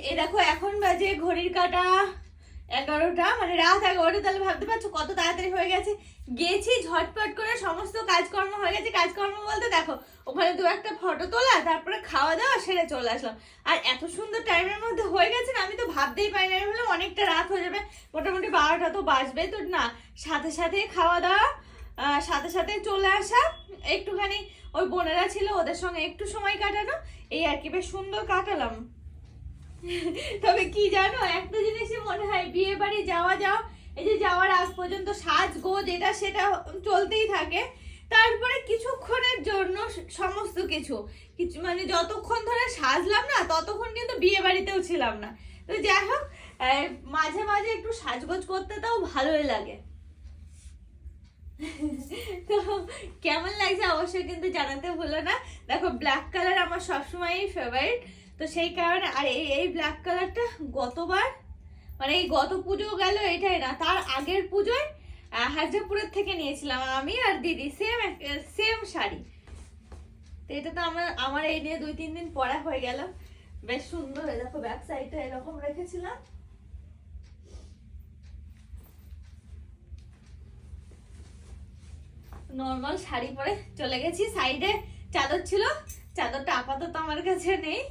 এ দেখো এখন বাজে ঘড়ির কাঁটা 11টা, মানে রাত 11টা। তাহলে ভাবতে পারছো কত তাড়াতাড়ি হয়ে গেছে। গেছি ঝটপট করে, সমস্ত কাজকর্ম হয়ে গেছে। কাজকর্ম বলতে দেখো ওখানে দু একটা ফটো তোলা, তারপরে খাওয়া দাওয়া সেরে চলে আসলাম। আর এত সুন্দর টাইমের মধ্যে হয়ে গেছে না, আমি তো ভাবতেই পারি না। আমি ভাবলাম অনেকটা রাত হয়ে যাবে, মোটামুটি 12টা তো বাজবে। তো না, সাথে সাথে খাওয়া দাওয়া, সাথে সাথে চলে আসা, একটুখানি ওই বোনেরা ছিল ওদের সঙ্গে একটু সময় কাটানো, এই আর কি। বেশ সুন্দর কাটালাম। তবে কি জানো, একটা জিনিসই মনে হয়, বিয়ে বাড়ি যাওয়া এই যে যাওয়ার আগ পর্যন্ত সাজগোজ এটা সেটা চলতেই থাকে। তারপরে কিছুক্ষণের জন্য সমস্ত কিছু মানে যতক্ষণ ধরে সাজলাম না, ততক্ষণ কিন্তু বিয়ে বাড়িতেও ছিলাম না। তো যাই হোক, মাঝে মাঝে একটু সাজগোজ করতে তাও ভালোই লাগে। তো কেমন লাগছে অবশ্যই কিন্তু জানাতে ভুলো না। দেখো ব্ল্যাক কালার আমার সবসময়ই ফেভারিট, তো সেই কারণে। আর এই ব্ল্যাক কালারটা গতবার, মানে এই গত পুজো গেল এটাই না, তার আগের পুজোয় হাজারপুরের থেকে নিয়েছিলাম আমি আর দিদি, সেম শাড়ি। তো এটা তো আমার এই নিয়ে 2-3 দিন পরা হয়ে গেল। বেশ সুন্দর। দেখো ব্যাক সাইডটা এরকম রেখেছিলাম। নর্মাল শাড়ি পরে চলে গেছি। সাইডে চাদর ছিল, চাদরটা আপাতত আমার কাছে নেই।